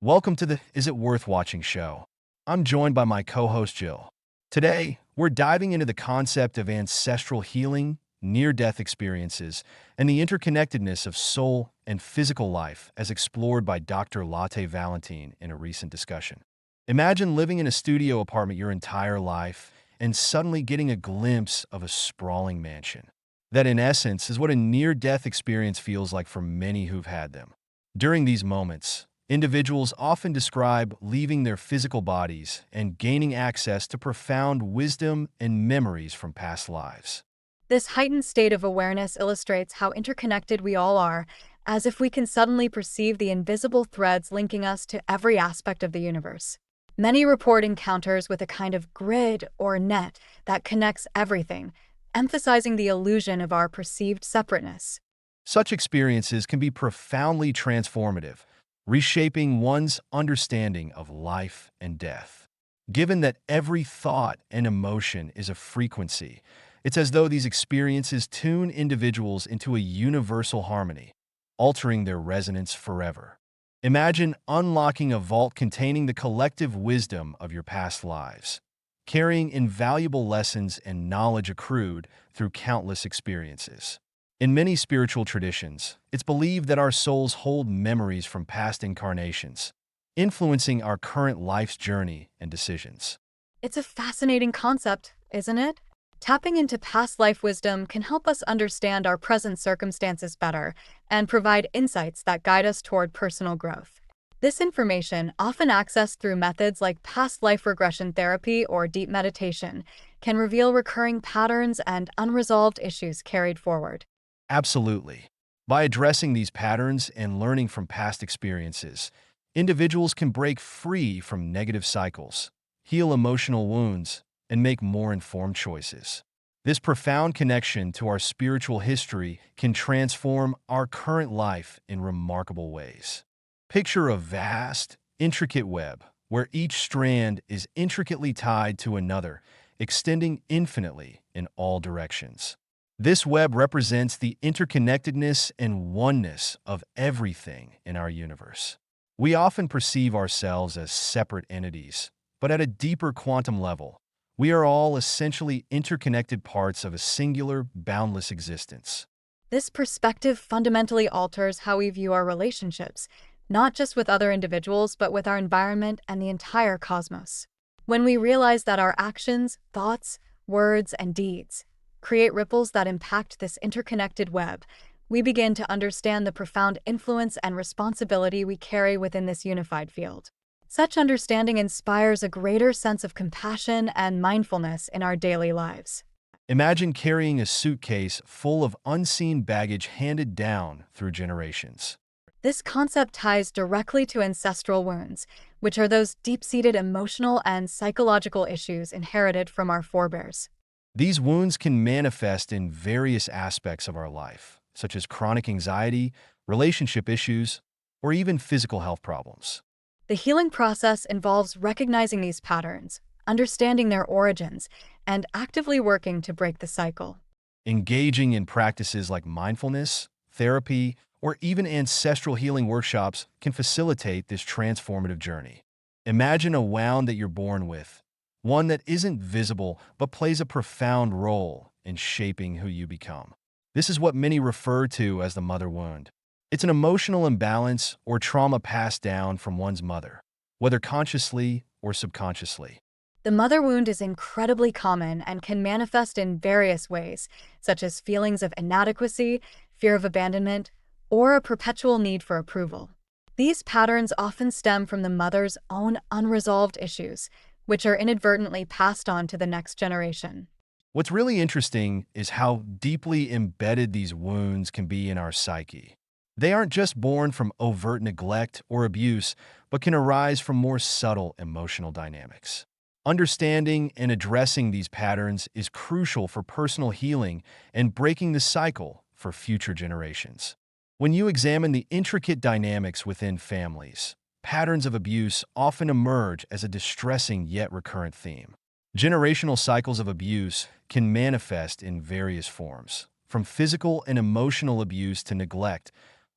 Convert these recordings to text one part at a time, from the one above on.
Welcome to the Is It Worth Watching show. I'm joined by my co host Jill. Today, we're diving into the concept of ancestral healing, near death experiences, and the interconnectedness of soul and physical life as explored by Dr. Latte Valentine in a recent discussion. Imagine living in a studio apartment your entire life and suddenly getting a glimpse of a sprawling mansion. That, in essence, is what a near death experience feels like for many who've had them. During these moments, individuals often describe leaving their physical bodies and gaining access to profound wisdom and memories from past lives. This heightened state of awareness illustrates how interconnected we all are, as if we can suddenly perceive the invisible threads linking us to every aspect of the universe. Many report encounters with a kind of grid or net that connects everything, emphasizing the illusion of our perceived separateness. Such experiences can be profoundly transformative, reshaping one's understanding of life and death. Given that every thought and emotion is a frequency, it's as though these experiences tune individuals into a universal harmony, altering their resonance forever. Imagine unlocking a vault containing the collective wisdom of your past lives, carrying invaluable lessons and knowledge accrued through countless experiences. In many spiritual traditions, it's believed that our souls hold memories from past incarnations, influencing our current life's journey and decisions. It's a fascinating concept, isn't it? Tapping into past life wisdom can help us understand our present circumstances better and provide insights that guide us toward personal growth. This information, often accessed through methods like past life regression therapy or deep meditation, can reveal recurring patterns and unresolved issues carried forward. Absolutely. By addressing these patterns and learning from past experiences, individuals can break free from negative cycles, heal emotional wounds, and make more informed choices. This profound connection to our spiritual history can transform our current life in remarkable ways. Picture a vast, intricate web where each strand is intricately tied to another, extending infinitely in all directions. This web represents the interconnectedness and oneness of everything in our universe. We often perceive ourselves as separate entities, but at a deeper quantum level, we are all essentially interconnected parts of a singular, boundless existence. This perspective fundamentally alters how we view our relationships, not just with other individuals, but with our environment and the entire cosmos. When we realize that our actions, thoughts, words, and deeds create ripples that impact this interconnected web, we begin to understand the profound influence and responsibility we carry within this unified field. Such understanding inspires a greater sense of compassion and mindfulness in our daily lives. Imagine carrying a suitcase full of unseen baggage handed down through generations. This concept ties directly to ancestral wounds, which are those deep-seated emotional and psychological issues inherited from our forebears. These wounds can manifest in various aspects of our life, such as chronic anxiety, relationship issues, or even physical health problems. The healing process involves recognizing these patterns, understanding their origins, and actively working to break the cycle. Engaging in practices like mindfulness, therapy, or even ancestral healing workshops can facilitate this transformative journey. Imagine a wound that you're born with, one that isn't visible but plays a profound role in shaping who you become. This is what many refer to as the mother wound. It's an emotional imbalance or trauma passed down from one's mother, whether consciously or subconsciously. The mother wound is incredibly common and can manifest in various ways, such as feelings of inadequacy, fear of abandonment, or a perpetual need for approval. These patterns often stem from the mother's own unresolved issues, which are inadvertently passed on to the next generation. What's really interesting is how deeply embedded these wounds can be in our psyche. They aren't just born from overt neglect or abuse, but can arise from more subtle emotional dynamics. Understanding and addressing these patterns is crucial for personal healing and breaking the cycle for future generations. When you examine the intricate dynamics within families, patterns of abuse often emerge as a distressing yet recurrent theme. Generational cycles of abuse can manifest in various forms, from physical and emotional abuse to neglect,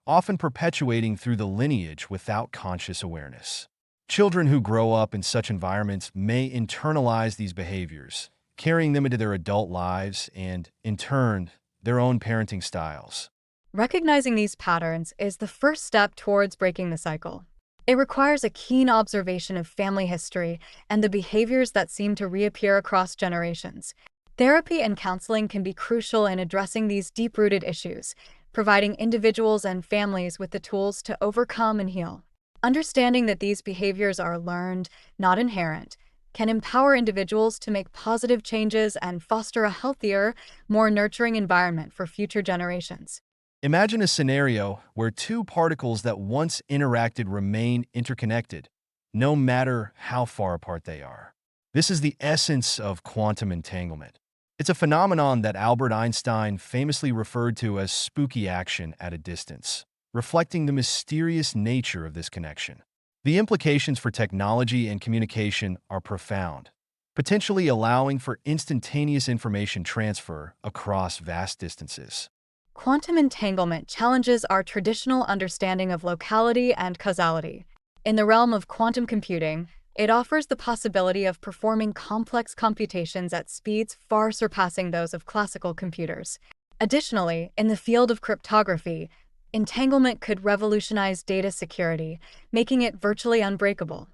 often perpetuating through the lineage without conscious awareness. Children who grow up in such environments may internalize these behaviors, carrying them into their adult lives and, in turn, their own parenting styles. Recognizing these patterns is the first step towards breaking the cycle. It requires a keen observation of family history and the behaviors that seem to reappear across generations. Therapy and counseling can be crucial in addressing these deep-rooted issues, providing individuals and families with the tools to overcome and heal. Understanding that these behaviors are learned, not inherent, can empower individuals to make positive changes and foster a healthier, more nurturing environment for future generations. Imagine a scenario where two particles that once interacted remain interconnected, no matter how far apart they are. This is the essence of quantum entanglement. It's a phenomenon that Albert Einstein famously referred to as spooky action at a distance, reflecting the mysterious nature of this connection. The implications for technology and communication are profound, potentially allowing for instantaneous information transfer across vast distances. Quantum entanglement challenges our traditional understanding of locality and causality. In the realm of quantum computing, it offers the possibility of performing complex computations at speeds far surpassing those of classical computers. Additionally, in the field of cryptography, entanglement could revolutionize data security, making it virtually unbreakable.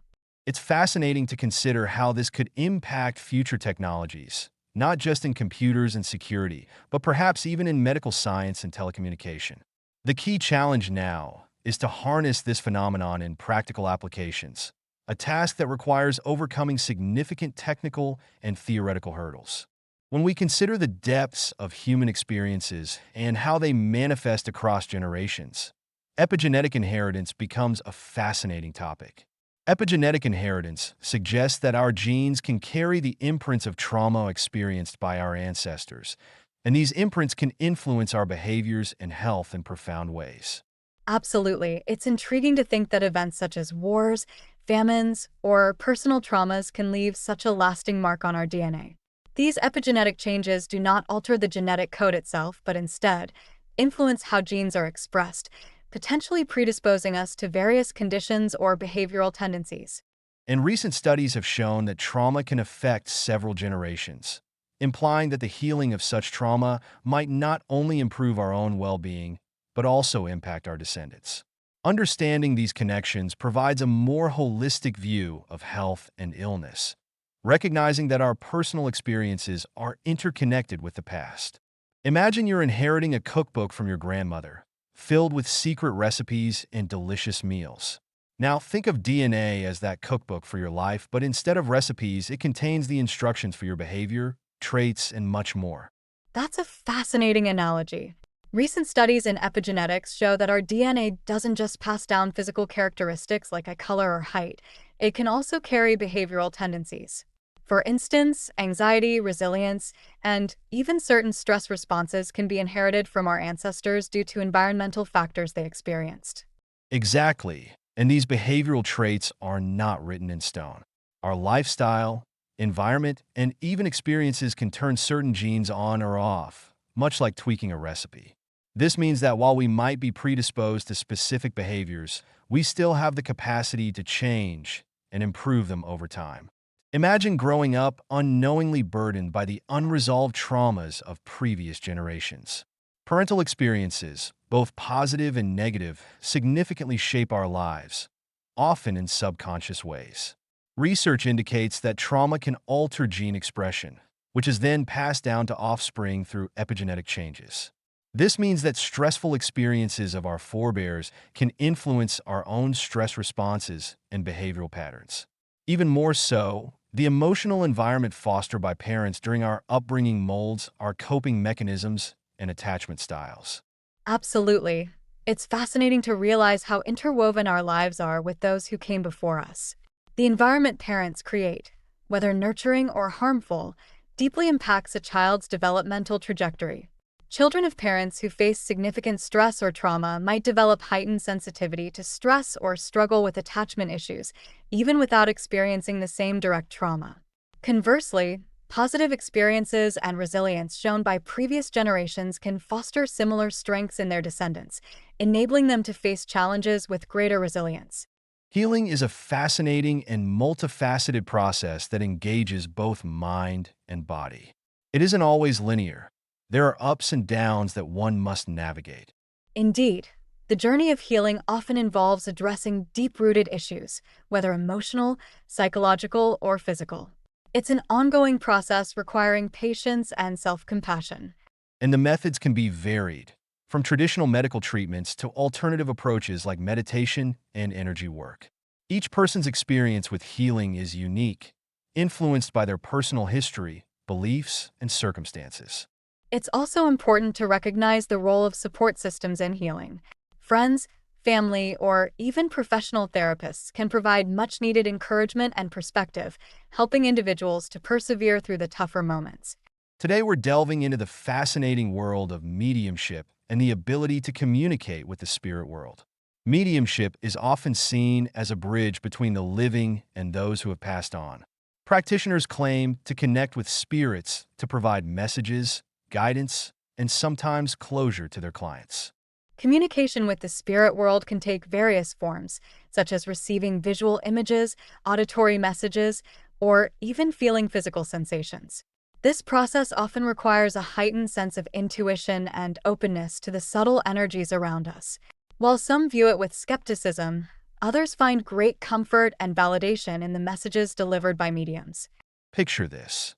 It's fascinating to consider how this could impact future technologies, not just in computers and security, but perhaps even in medical science and telecommunication. The key challenge now is to harness this phenomenon in practical applications, a task that requires overcoming significant technical and theoretical hurdles. When we consider the depths of human experiences and how they manifest across generations, epigenetic inheritance becomes a fascinating topic. Epigenetic inheritance suggests that our genes can carry the imprints of trauma experienced by our ancestors, and these imprints can influence our behaviors and health in profound ways. Absolutely. It's intriguing to think that events such as wars, famines, or personal traumas can leave such a lasting mark on our DNA. These epigenetic changes do not alter the genetic code itself, but instead influence how genes are expressed, potentially predisposing us to various conditions or behavioral tendencies. And recent studies have shown that trauma can affect several generations, implying that the healing of such trauma might not only improve our own well-being, but also impact our descendants. Understanding these connections provides a more holistic view of health and illness, recognizing that our personal experiences are interconnected with the past. Imagine you're inheriting a cookbook from your grandmother, filled with secret recipes and delicious meals. Now think of DNA as that cookbook for your life, but instead of recipes, it contains the instructions for your behavior, traits, and much more. That's a fascinating analogy. Recent studies in epigenetics show that our DNA doesn't just pass down physical characteristics like a color or height, it can also carry behavioral tendencies. For instance, anxiety, resilience, and even certain stress responses can be inherited from our ancestors due to environmental factors they experienced. Exactly. And these behavioral traits are not written in stone. Our lifestyle, environment, and even experiences can turn certain genes on or off, much like tweaking a recipe. This means that while we might be predisposed to specific behaviors, we still have the capacity to change and improve them over time. Imagine growing up unknowingly burdened by the unresolved traumas of previous generations. Parental experiences, both positive and negative, significantly shape our lives, often in subconscious ways. Research indicates that trauma can alter gene expression, which is then passed down to offspring through epigenetic changes. This means that stressful experiences of our forebears can influence our own stress responses and behavioral patterns. Even more so, the emotional environment fostered by parents during our upbringing molds our coping mechanisms and attachment styles. Absolutely. It's fascinating to realize how interwoven our lives are with those who came before us. The environment parents create, whether nurturing or harmful, deeply impacts a child's developmental trajectory. Children of parents who face significant stress or trauma might develop heightened sensitivity to stress or struggle with attachment issues, even without experiencing the same direct trauma. Conversely, Positive experiences and resilience shown by previous generations can foster similar strengths in their descendants, enabling them to face challenges with greater resilience. Healing is a fascinating and multifaceted process that engages both mind and body. It isn't always linear. There are ups and downs that one must navigate. Indeed, the journey of healing often involves addressing deep rooted issues, whether emotional, psychological, or physical. It's an ongoing process requiring patience and self compassion. And the methods can be varied, from traditional medical treatments to alternative approaches like meditation and energy work. Each person's experience with healing is unique, influenced by their personal history, beliefs, and circumstances. It's also important to recognize the role of support systems in healing. Friends, family, or even professional therapists can provide much needed encouragement and perspective, helping individuals to persevere through the tougher moments. Today, we're delving into the fascinating world of mediumship and the ability to communicate with the spirit world. Mediumship is often seen as a bridge between the living and those who have passed on. Practitioners claim to connect with spirits to provide messages, guidance, and sometimes closure to their clients. Communication with the spirit world can take various forms, such as receiving visual images, auditory messages, or even feeling physical sensations. This process often requires a heightened sense of intuition and openness to the subtle energies around us. While some view it with skepticism, others find great comfort and validation in the messages delivered by mediums. Picture this.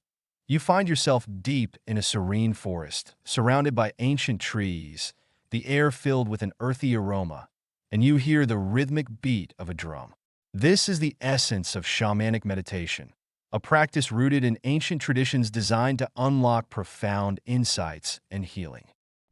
You find yourself deep in a serene forest, surrounded by ancient trees, the air filled with an earthy aroma, and you hear the rhythmic beat of a drum. This is the essence of shamanic meditation, a practice rooted in ancient traditions designed to unlock profound insights and healing.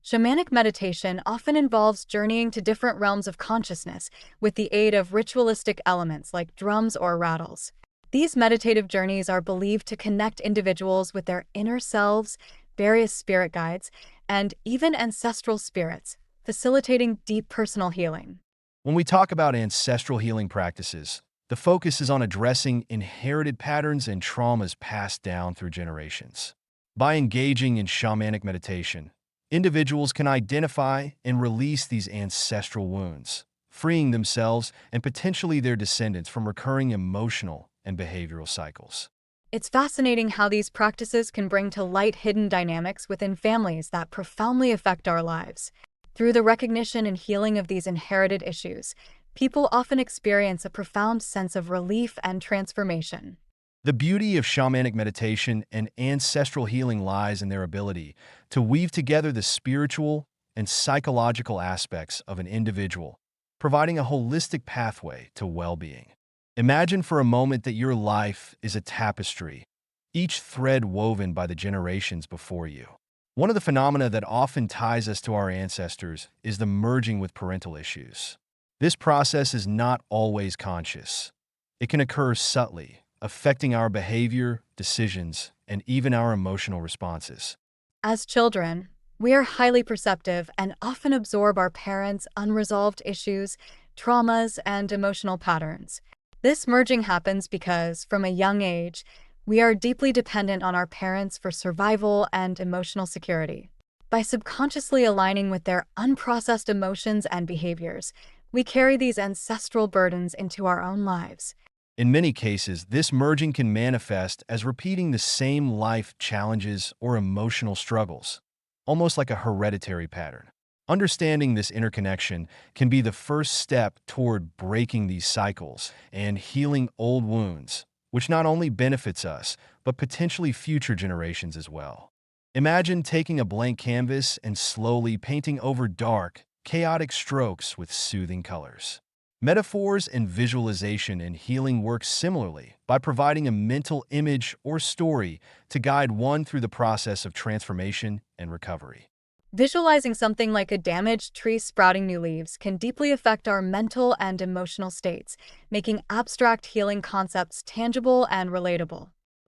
Shamanic meditation often involves journeying to different realms of consciousness with the aid of ritualistic elements like drums or rattles. These meditative journeys are believed to connect individuals with their inner selves, various spirit guides, and even ancestral spirits, facilitating deep personal healing. When we talk about ancestral healing practices, the focus is on addressing inherited patterns and traumas passed down through generations. By engaging in shamanic meditation, individuals can identify and release these ancestral wounds, freeing themselves and potentially their descendants from recurring emotional and behavioral cycles. It's fascinating how these practices can bring to light hidden dynamics within families that profoundly affect our lives. Through the recognition and healing of these inherited issues, people often experience a profound sense of relief and transformation. The beauty of shamanic meditation and ancestral healing lies in their ability to weave together the spiritual and psychological aspects of an individual, providing a holistic pathway to well-being. Imagine for a moment that your life is a tapestry, each thread woven by the generations before you. One of the phenomena that often ties us to our ancestors is the merging with parental issues. This process is not always conscious. It can occur subtly, affecting our behavior, decisions, and even our emotional responses. As children, we are highly perceptive and often absorb our parents' unresolved issues, traumas, and emotional patterns. This merging happens because, from a young age, we are deeply dependent on our parents for survival and emotional security. By subconsciously aligning with their unprocessed emotions and behaviors, we carry these ancestral burdens into our own lives. In many cases, this merging can manifest as repeating the same life challenges or emotional struggles, almost like a hereditary pattern. Understanding this interconnection can be the first step toward breaking these cycles and healing old wounds, which not only benefits us, but potentially future generations as well. Imagine taking a blank canvas and slowly painting over dark, chaotic strokes with soothing colors. Metaphors and visualization in healing work similarly by providing a mental image or story to guide one through the process of transformation and recovery. Visualizing something like a damaged tree sprouting new leaves can deeply affect our mental and emotional states, making abstract healing concepts tangible and relatable.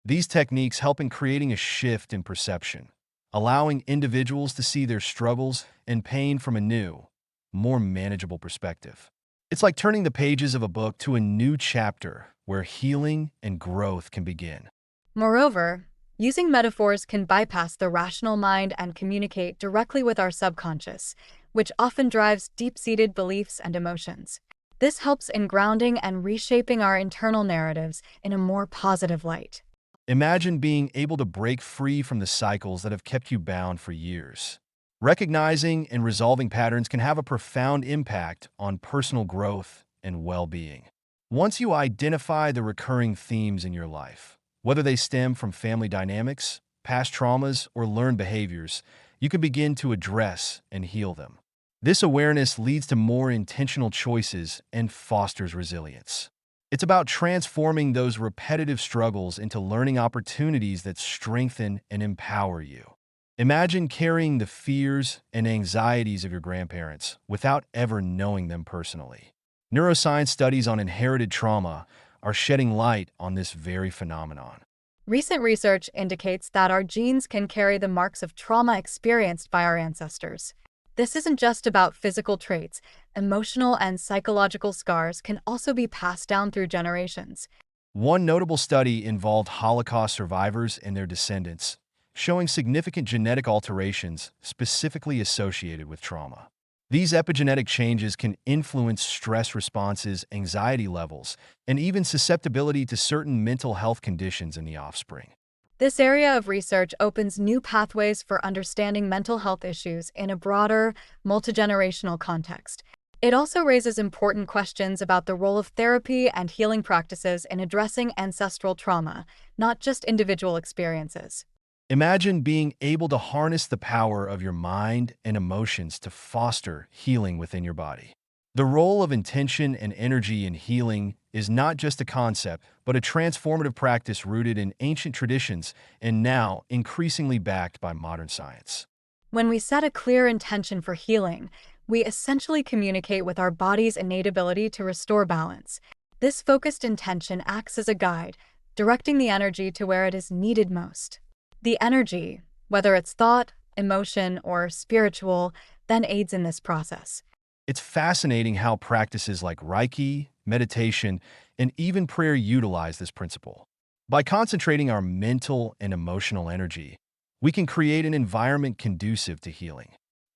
These techniques help in creating a shift in perception, allowing individuals to see their struggles and pain from a new, more manageable perspective. It's like turning the pages of a book to a new chapter where healing and growth can begin. Moreover, Using metaphors can bypass the rational mind and communicate directly with our subconscious, which often drives deep-seated beliefs and emotions. This helps in grounding and reshaping our internal narratives in a more positive light. Imagine being able to break free from the cycles that have kept you bound for years. Recognizing and resolving patterns can have a profound impact on personal growth and well-being. Once you identify the recurring themes in your life, whether they stem from family dynamics, past traumas, or learned behaviors, you can begin to address and heal them. This awareness leads to more intentional choices and fosters resilience. It's about transforming those repetitive struggles into learning opportunities that strengthen and empower you. Imagine carrying the fears and anxieties of your grandparents without ever knowing them personally. Neuroscience studies on inherited trauma are shedding light on this very phenomenon. Recent research indicates that our genes can carry the marks of trauma experienced by our ancestors. This isn't just about physical traits. Emotional and psychological scars can also be passed down through generations. One notable study involved Holocaust survivors and their descendants, showing significant genetic alterations specifically associated with trauma. These epigenetic changes can influence stress responses, anxiety levels, and even susceptibility to certain mental health conditions in the offspring. This area of research opens new pathways for understanding mental health issues in a broader, multigenerational context. It also raises important questions about the role of therapy and healing practices in addressing ancestral trauma, not just individual experiences. Imagine being able to harness the power of your mind and emotions to foster healing within your body. The role of intention and energy in healing is not just a concept, but a transformative practice rooted in ancient traditions and now increasingly backed by modern science. When we set a clear intention for healing, we essentially communicate with our body's innate ability to restore balance. This focused intention acts as a guide, directing the energy to where it is needed most. The energy, whether it's thought, emotion, or spiritual, then aids in this process. It's fascinating how practices like Reiki, meditation, and even prayer utilize this principle. By concentrating our mental and emotional energy, we can create an environment conducive to healing.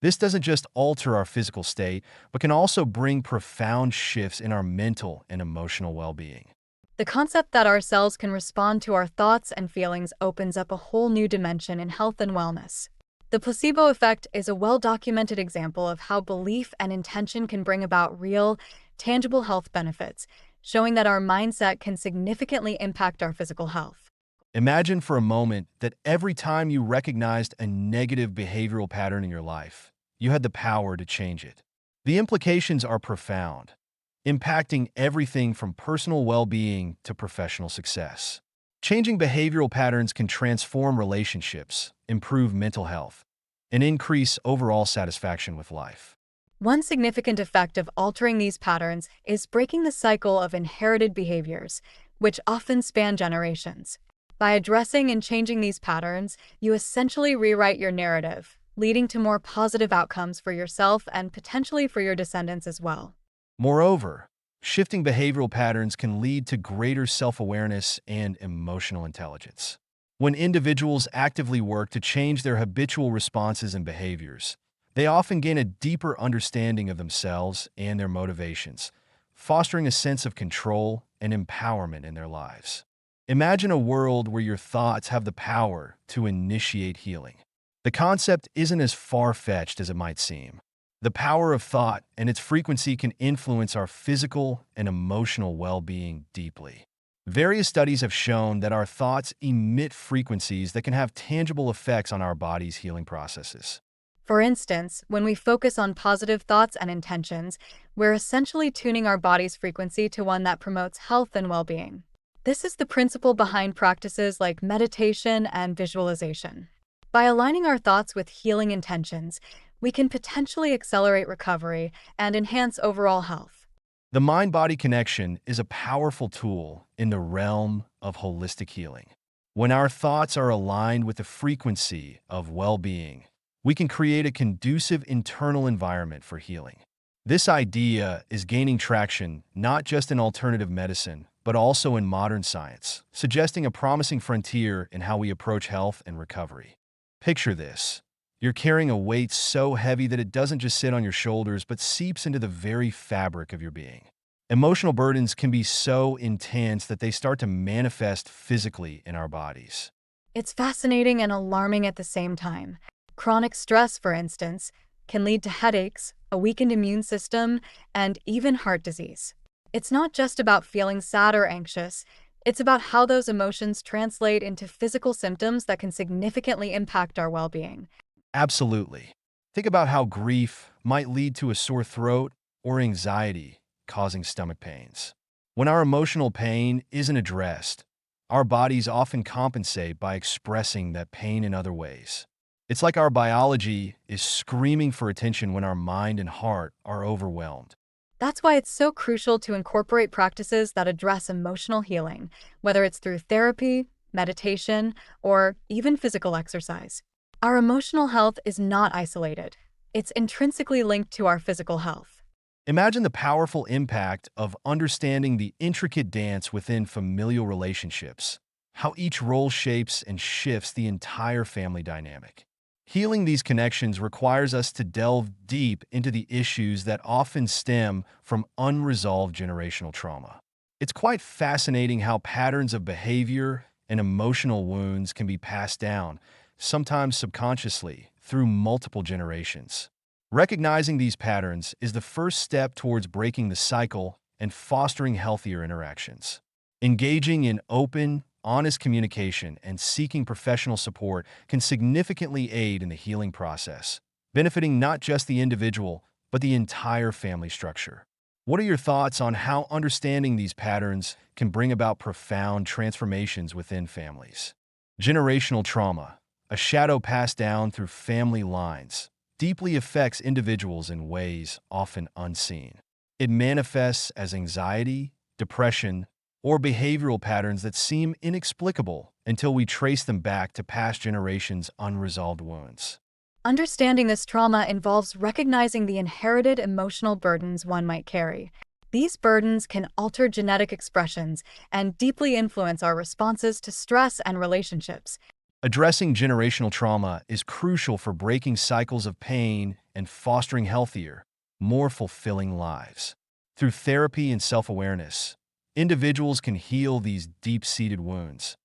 This doesn't just alter our physical state, but can also bring profound shifts in our mental and emotional well-being. The concept that our cells can respond to our thoughts and feelings opens up a whole new dimension in health and wellness. The placebo effect is a well-documented example of how belief and intention can bring about real, tangible health benefits, showing that our mindset can significantly impact our physical health. Imagine for a moment that every time you recognized a negative behavioral pattern in your life, you had the power to change it. The implications are profound, impacting everything from personal well-being to professional success. Changing behavioral patterns can transform relationships, improve mental health, and increase overall satisfaction with life. One significant effect of altering these patterns is breaking the cycle of inherited behaviors, which often span generations. By addressing and changing these patterns, you essentially rewrite your narrative, leading to more positive outcomes for yourself and potentially for your descendants as well. Moreover, shifting behavioral patterns can lead to greater self-awareness and emotional intelligence. When individuals actively work to change their habitual responses and behaviors, they often gain a deeper understanding of themselves and their motivations, fostering a sense of control and empowerment in their lives. Imagine a world where your thoughts have the power to initiate healing. The concept isn't as far-fetched as it might seem. The power of thought and its frequency can influence our physical and emotional well-being deeply. Various studies have shown that our thoughts emit frequencies that can have tangible effects on our body's healing processes. For instance, when we focus on positive thoughts and intentions, we're essentially tuning our body's frequency to one that promotes health and well-being. This is the principle behind practices like meditation and visualization. By aligning our thoughts with healing intentions, we can potentially accelerate recovery and enhance overall health. The mind-body connection is a powerful tool in the realm of holistic healing. When our thoughts are aligned with the frequency of well-being, we can create a conducive internal environment for healing. This idea is gaining traction not just in alternative medicine, but also in modern science, suggesting a promising frontier in how we approach health and recovery. Picture this. You're carrying a weight so heavy that it doesn't just sit on your shoulders, but seeps into the very fabric of your being. Emotional burdens can be so intense that they start to manifest physically in our bodies. It's fascinating and alarming at the same time. Chronic stress, for instance, can lead to headaches, a weakened immune system, and even heart disease. It's not just about feeling sad or anxious, it's about how those emotions translate into physical symptoms that can significantly impact our well-being. Absolutely. Think about how grief might lead to a sore throat or anxiety causing stomach pains. When our emotional pain isn't addressed, our bodies often compensate by expressing that pain in other ways. It's like our biology is screaming for attention when our mind and heart are overwhelmed. That's why it's so crucial to incorporate practices that address emotional healing, whether it's through therapy, meditation, or even physical exercise. Our emotional health is not isolated. It's intrinsically linked to our physical health. Imagine the powerful impact of understanding the intricate dance within familial relationships, how each role shapes and shifts the entire family dynamic. Healing these connections requires us to delve deep into the issues that often stem from unresolved generational trauma. It's quite fascinating how patterns of behavior and emotional wounds can be passed down, sometimes subconsciously, through multiple generations. Recognizing these patterns is the first step towards breaking the cycle and fostering healthier interactions. Engaging in open, honest communication and seeking professional support can significantly aid in the healing process, benefiting not just the individual, but the entire family structure. What are your thoughts on how understanding these patterns can bring about profound transformations within families? Generational trauma, a shadow passed down through family lines, deeply affects individuals in ways often unseen. It manifests as anxiety, depression, or behavioral patterns that seem inexplicable until we trace them back to past generations' unresolved wounds. Understanding this trauma involves recognizing the inherited emotional burdens one might carry. These burdens can alter genetic expressions and deeply influence our responses to stress and relationships. Addressing generational trauma is crucial for breaking cycles of pain and fostering healthier, more fulfilling lives. Through therapy and self-awareness, individuals can heal these deep-seated wounds,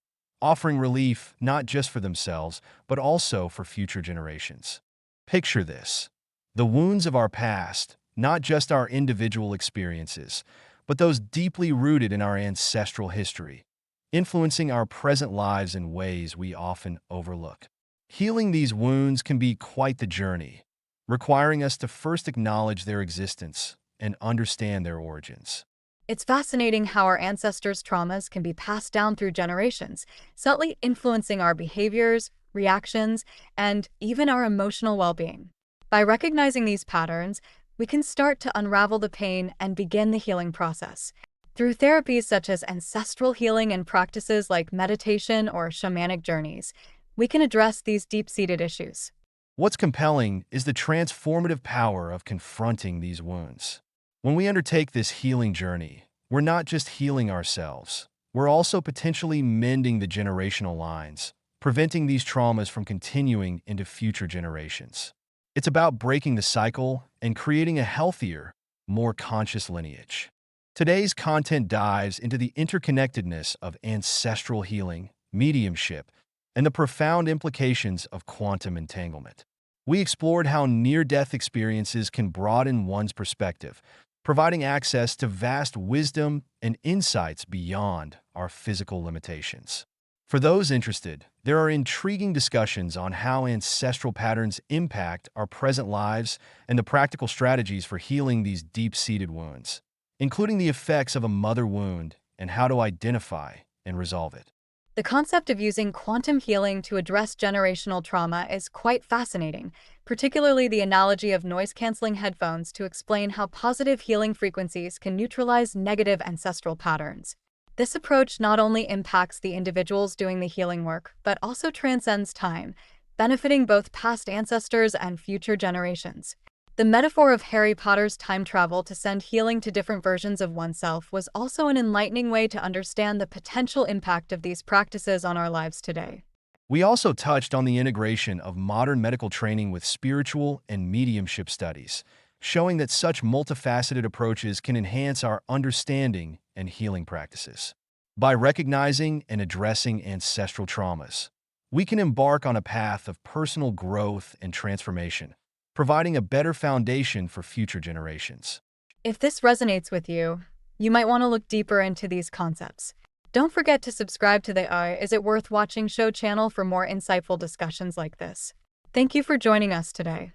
offering relief not just for themselves, but also for future generations. Picture this. The wounds of our past, not just our individual experiences, but those deeply rooted in our ancestral history, influencing our present lives in ways we often overlook. Healing these wounds can be quite the journey, requiring us to first acknowledge their existence and understand their origins. It's fascinating how our ancestors' traumas can be passed down through generations, subtly influencing our behaviors, reactions, and even our emotional well-being. By recognizing these patterns, we can start to unravel the pain and begin the healing process. Through therapies such as ancestral healing and practices like meditation or shamanic journeys, we can address these deep-seated issues. What's compelling is the transformative power of confronting these wounds. When we undertake this healing journey, we're not just healing ourselves, we're also potentially mending the generational lines, preventing these traumas from continuing into future generations. It's about breaking the cycle and creating a healthier, more conscious lineage. Today's content dives into the interconnectedness of ancestral healing, mediumship, and the profound implications of quantum entanglement. We explored how near-death experiences can broaden one's perspective, providing access to vast wisdom and insights beyond our physical limitations. For those interested, there are intriguing discussions on how ancestral patterns impact our present lives and the practical strategies for healing these deep-seated wounds, including the effects of a mother wound and how to identify and resolve it. The concept of using quantum healing to address generational trauma is quite fascinating, particularly the analogy of noise-canceling headphones to explain how positive healing frequencies can neutralize negative ancestral patterns. This approach not only impacts the individuals doing the healing work, but also transcends time, benefiting both past ancestors and future generations. The metaphor of Harry Potter's time travel to send healing to different versions of oneself was also an enlightening way to understand the potential impact of these practices on our lives today. We also touched on the integration of modern medical training with spiritual and mediumship studies, showing that such multifaceted approaches can enhance our understanding and healing practices. By recognizing and addressing ancestral traumas, we can embark on a path of personal growth and transformation, providing a better foundation for future generations. If this resonates with you, you might want to look deeper into these concepts. Don't forget to subscribe to the Is It Worth Watching Show channel for more insightful discussions like this. Thank you for joining us today.